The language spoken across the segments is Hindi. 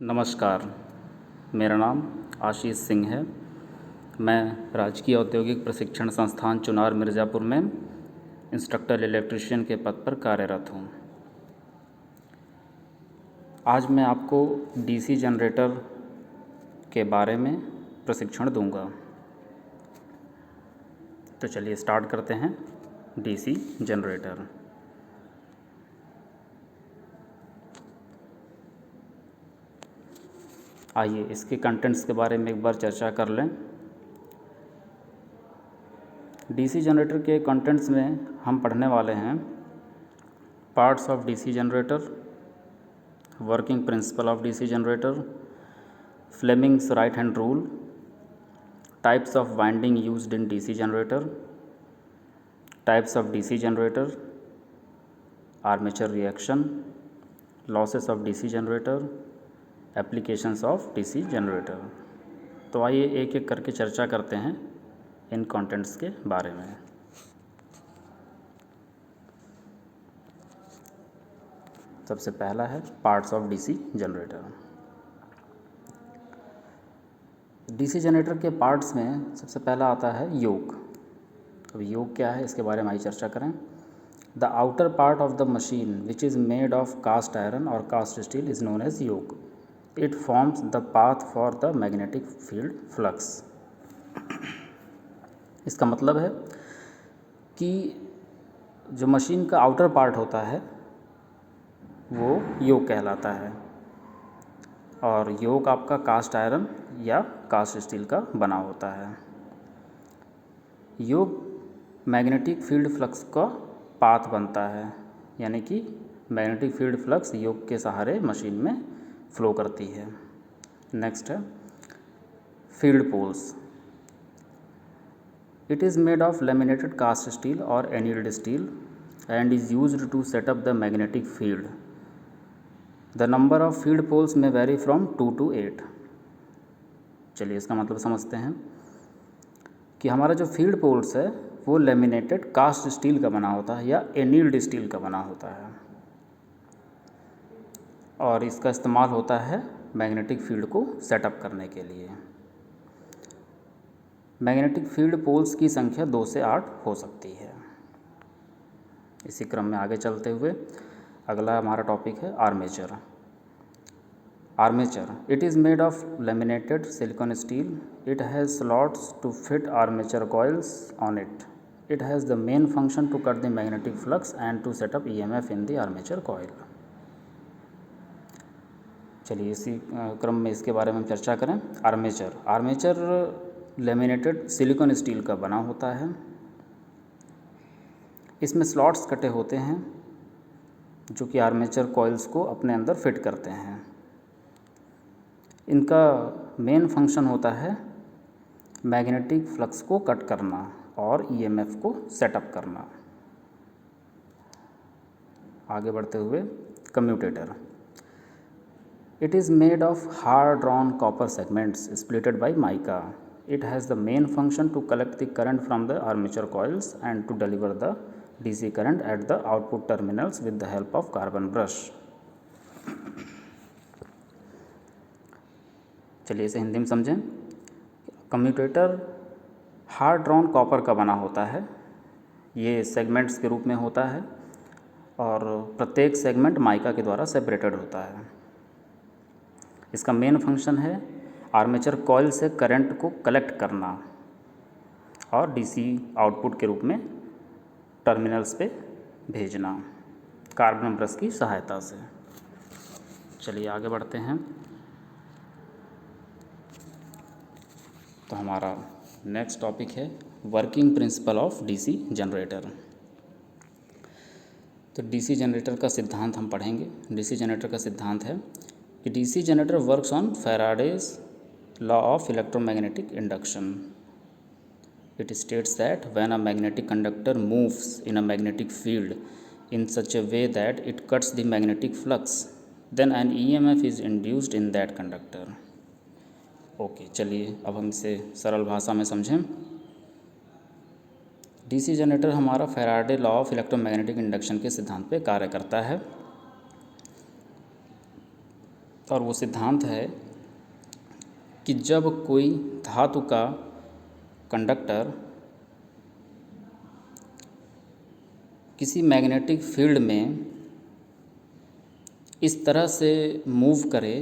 नमस्कार, मेरा नाम आशीष सिंह है। मैं राजकीय औद्योगिक प्रशिक्षण संस्थान चुनार मिर्ज़ापुर में इंस्ट्रक्टर इलेक्ट्रीशियन के पद पर कार्यरत हूँ। आज मैं आपको डीसी जनरेटर के बारे में प्रशिक्षण दूंगा। तो चलिए स्टार्ट करते हैं। DC generator. आइए इसके कंटेंट्स के बारे में एक बार चर्चा कर लें। डीसी जनरेटर के कंटेंट्स में हम पढ़ने वाले हैं parts of DC generator, working principle of DC generator, Fleming's right hand rule, types of winding used in DC generator, types of DC generator, armature reaction, losses of DC generator, applications of DC generator. तो आइए एक एक करके चर्चा करते हैं इन कंटेंट्स के बारे में। सबसे पहला है parts of DC generator. DC generator के पार्ट्स में सबसे पहला आता है योक। अब योक क्या है इसके बारे में आइए चर्चा करें। The outer part of the machine which is made of cast iron और cast steel is known as yoke. It forms the path for the magnetic field flux. इसका मतलब है कि जो मशीन का आउटर पार्ट होता है वो योक कहलाता है, और योक आपका कास्ट आयरन या कास्ट स्टील का बना होता है। योक मैग्नेटिक फील्ड फ्लक्स का पाथ बनता है, यानी कि मैग्नेटिक फील्ड फ्लक्स योक के सहारे मशीन में फ्लो करती है। नेक्स्ट है field poles. It is made of laminated cast steel और annealed steel and is used to set up the magnetic field. The number of field poles may vary from 2 to 8। चलिए इसका मतलब समझते हैं कि हमारा जो फील्ड पोल्स है वो लेमिनेटेड कास्ट स्टील का बना होता है या एनील्ड स्टील का बना होता है, और इसका इस्तेमाल होता है मैग्नेटिक फील्ड को सेटअप करने के लिए। मैग्नेटिक फील्ड पोल्स की संख्या 2 से 8 हो सकती है। इसी क्रम में आगे चलते हुए अगला हमारा टॉपिक है armature. Armature it is made of laminated silicon steel. It has slots to fit armature coils on it. It has the main function to cut the magnetic flux and to set up EMF in the armature coil. चलिए इसी क्रम में इसके बारे में चर्चा करें। आर्मेचर लेमिनेटेड सिलिकॉन स्टील का बना होता है। इसमें स्लॉट्स कटे होते हैं जो कि आर्मेचर कॉइल्स को अपने अंदर फिट करते हैं। इनका मेन फंक्शन होता है मैग्नेटिक फ्लक्स को कट करना और ईएमएफ को सेटअप करना। आगे बढ़ते हुए commutator. It is made of hard-drawn copper segments splitted by mica. It has the main function to collect the current from the armature coils and to deliver the DC current at the output terminals with the help of carbon brush. चलिए इसे हिंदी में समझें। कम्यूटेटर हार्ड ड्रॉन कॉपर का बना होता है। ये सेगमेंट्स के रूप में होता है और प्रत्येक सेगमेंट माइका के द्वारा सेपरेटेड होता है। इसका मेन फंक्शन है आर्मेचर कॉइल से करंट को कलेक्ट करना और डीसी आउटपुट के रूप में टर्मिनल्स पे भेजना कार्बन ब्रश की सहायता से। चलिए आगे बढ़ते हैं। तो हमारा नेक्स्ट टॉपिक है working principle of DC generator. तो डीसी जनरेटर का सिद्धांत हम पढ़ेंगे। डीसी जनरेटर का सिद्धांत है कि DC generator works on Faraday's law of electromagnetic induction. It states that when a magnetic conductor moves in a magnetic field in such a way that it cuts the magnetic flux, then an EMF is induced in that conductor. Okay, चलिए अब हम इसे सरल भाषा में समझें। डीसी जनरेटर हमारा Faraday law of electromagnetic induction के सिद्धांत पे कार्य करता है। और वो सिद्धांत है कि जब कोई धातु का कंडक्टर किसी मैग्नेटिक फील्ड में इस तरह से मूव करे,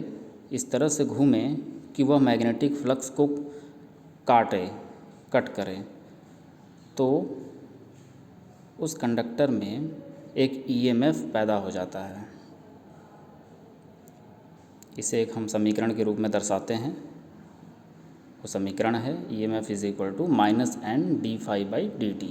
इस तरह से घूमे कि वह मैग्नेटिक फ्लक्स को कट करे, तो उस कंडक्टर में एक ईएमएफ पैदा हो जाता है। इसे एक हम समीकरण के रूप में दर्शाते हैं। वो समीकरण है EMF is equal to -N/dφ/dt।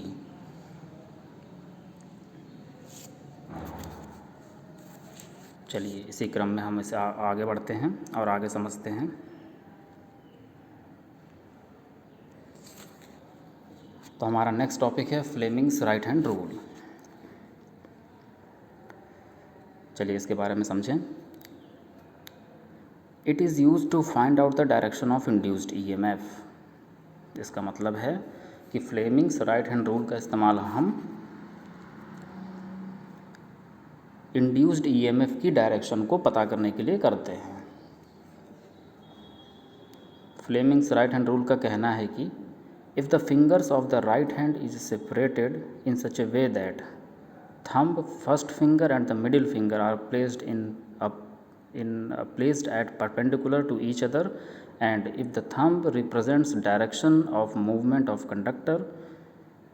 चलिए इसी क्रम में हम इसे आगे बढ़ते हैं और आगे समझते हैं। तो हमारा नेक्स्ट टॉपिक है फ्लेमिंग्स राइट हैंड रूल। चलिए इसके बारे में समझें। It is use to find out the direction of induced EMF। इसका मतलब है कि फ्लेमिंग्स राइट हैंड रूल का इस्तेमाल हम इंड्यूस्ड EMF की डायरेक्शन को पता करने के लिए करते हैं। फ्लेमिंग्स राइट हैंड रूल का कहना है कि if the fingers of the right hand is separated in such A way that thumb, first finger and the middle finger are placed placed at perpendicular to each other, and if the thumb represents direction of movement of conductor,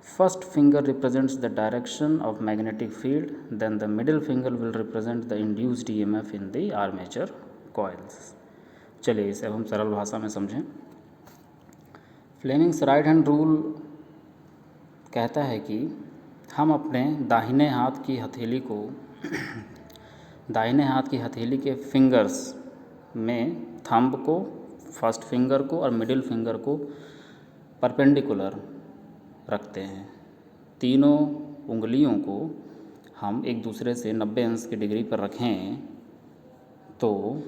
first finger represents the direction of magnetic field, then the middle finger will represent the induced EMF in the armature coils। चलिए इसे अब हम सरल भाषा में समझें। फ्लेमिंग्स राइट हैंड रूल कहता है कि हम अपने दाहिने हाथ की हथेली के फिंगर्स में थंब को, फर्स्ट फिंगर को और मिडिल फिंगर को परपेंडिकुलर रखते हैं। तीनों उंगलियों को हम एक दूसरे से 90 अंश की डिग्री पर रखें, तो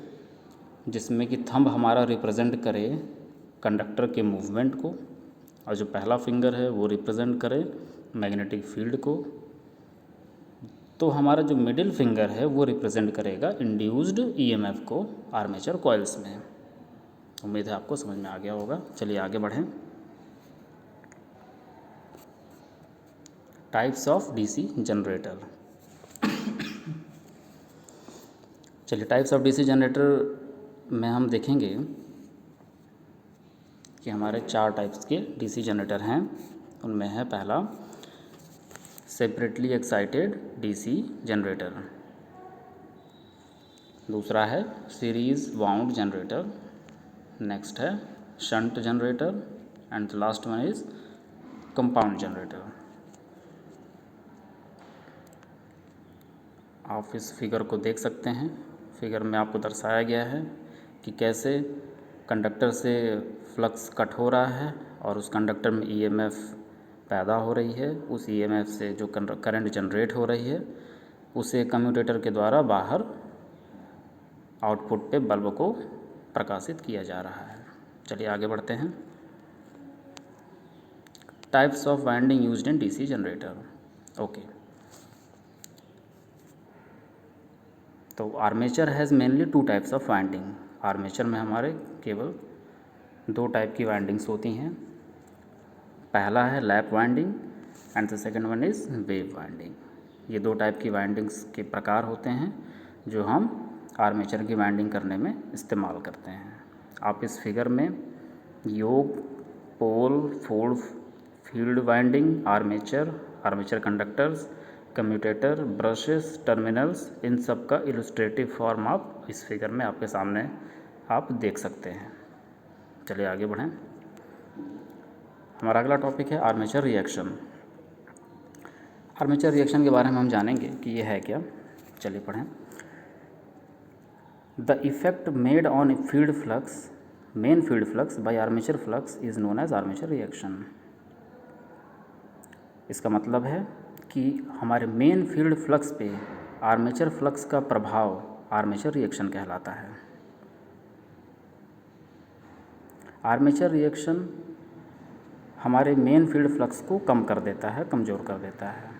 जिसमें कि थंब हमारा रिप्रेजेंट करे कंडक्टर के मूवमेंट को, और जो पहला फिंगर है वो रिप्रेजेंट करे मैग्नेटिक फील्ड को, तो हमारा जो मिडिल फिंगर है वो रिप्रेजेंट करेगा इंड्यूस्ड EMF को आर्मेचर कॉइल्स में। उम्मीद है आपको समझ में आ गया होगा। चलिए आगे बढ़ें। Types of DC generator. चलिए टाइप्स ऑफ DC जनरेटर में हम देखेंगे कि हमारे 4 टाइप्स के DC जनरेटर हैं। उनमें है पहला सेपरेटली एक्साइटेड DC जनरेटर, दूसरा है सीरीज़ वाउंड जनरेटर, नेक्स्ट है shunt generator, and the last one is compound generator. आप इस फिगर को देख सकते हैं। फिगर में आपको दर्शाया गया है कि कैसे कंडक्टर से फ्लक्स कट हो रहा है और उस कंडक्टर में EMF पैदा हो रही है। उस EMF से जो करंट जनरेट हो रही है उसे कम्यूटेटर के द्वारा बाहर आउटपुट पे बल्ब को प्रकाशित किया जा रहा है। चलिए आगे बढ़ते हैं। Types of winding used in DC generator. Okay, तो armature has mainly 2 types of winding. Armature में हमारे केवल 2 टाइप की वाइंडिंग्स होती हैं। पहला है lap winding and the second one is wave winding. ये 2 टाइप की वाइंडिंग्स के प्रकार होते हैं जो हम आर्मेचर की वाइंडिंग करने में इस्तेमाल करते हैं। आप इस फिगर में yoke, pole, fold, field winding, armature conductors, commutator, brushes, terminals, इन सब का इलस्ट्रेटिव फॉर्म आप इस फिगर में आपके सामने आप देख सकते हैं। चलिए आगे बढ़ें। हमारा अगला टॉपिक है आर्मेचर रिएक्शन। आर्मेचर रिएक्शन के बारे में हम जानेंगे कि ये है क्या। चलिए पढ़ें। The effect made on main field flux by armature flux is known as armature reaction. इसका मतलब है कि हमारे मेन फील्ड फ्लक्स पे आर्मेचर फ्लक्स का प्रभाव आर्मेचर रिएक्शन कहलाता है। आर्मेचर रिएक्शन हमारे मेन फील्ड फ्लक्स को कम कर देता है, कमज़ोर कर देता है।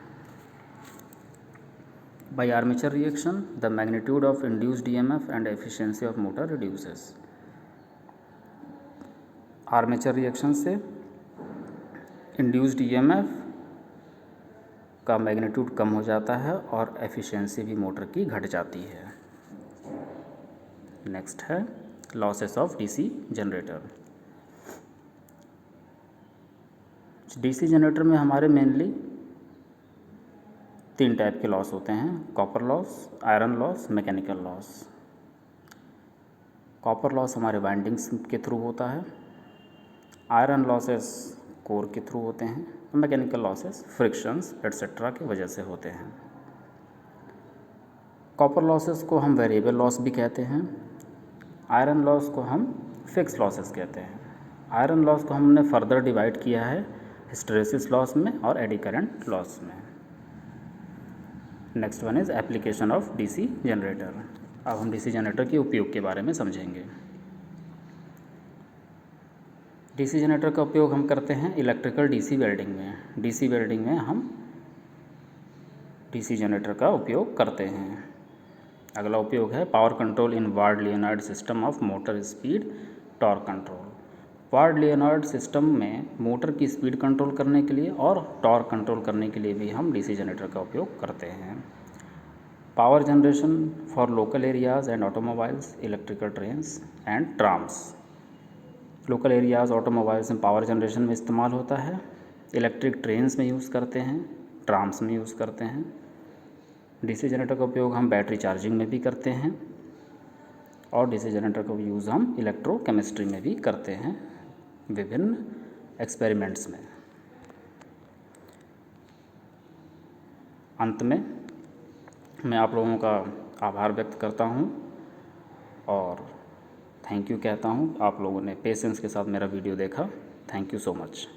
By armature reaction the magnitude of induced EMF and efficiency of motor reduces. Armature reaction से इंड्यूस्ड ईएमएफ का मैग्नीट्यूड कम हो जाता है और एफिशिएंसी भी मोटर की घट जाती है। नेक्स्ट है losses of DC generator. DC generator में हमारे मेनली 3 टाइप के लॉस होते हैं, copper loss, iron loss, mechanical loss. Copper loss हमारे वाइंडिंग्स के थ्रू होता है, आयरन लॉसेस कोर के थ्रू होते हैं, मैकेनिकल लॉसेस फ्रिक्शंस एट्सेट्रा की वजह से होते हैं। कॉपर लॉसेस को हम वेरिएबल लॉस भी कहते हैं, आयरन लॉस को हम फिक्स लॉसेस कहते हैं। आयरन लॉस को हमने फर्दर डिवाइड किया है हिस्टैरिसीस लॉस में और एडी करंट लॉस में। Next one is application of DC generator. अब हम डीसी जनरेटर के उपयोग के बारे में समझेंगे। डीसी जनरेटर का उपयोग हम करते हैं इलेक्ट्रिकल डीसी वेल्डिंग में। डीसी वेल्डिंग में हम डीसी जनरेटर का उपयोग करते हैं। अगला उपयोग है power control in ward Leonard system of motor speed torque control. Ward Leonard system में मोटर की स्पीड कंट्रोल करने के लिए और टॉर्क कंट्रोल करने के लिए भी हम डीसी जनरेटर का उपयोग करते हैं। Power generation for local areas and automobiles, electrical trains and trams. Local areas automobiles में पावर जनरेशन में इस्तेमाल होता है, इलेक्ट्रिक ट्रेन्स में यूज़ करते हैं, ट्राम्स में यूज़ करते हैं। डीसी जनरेटर का उपयोग हम बैटरी चार्जिंग में भी करते हैं और डीसी जनरेटर का यूज़ हम इलेक्ट्रोकेमिस्ट्री में भी करते हैं विभिन्न एक्सपेरिमेंट्स में। अंत में मैं आप लोगों का आभार व्यक्त करता हूं और थैंक यू कहता हूं। आप लोगों ने पेशेंस के साथ मेरा वीडियो देखा। Thank you so much.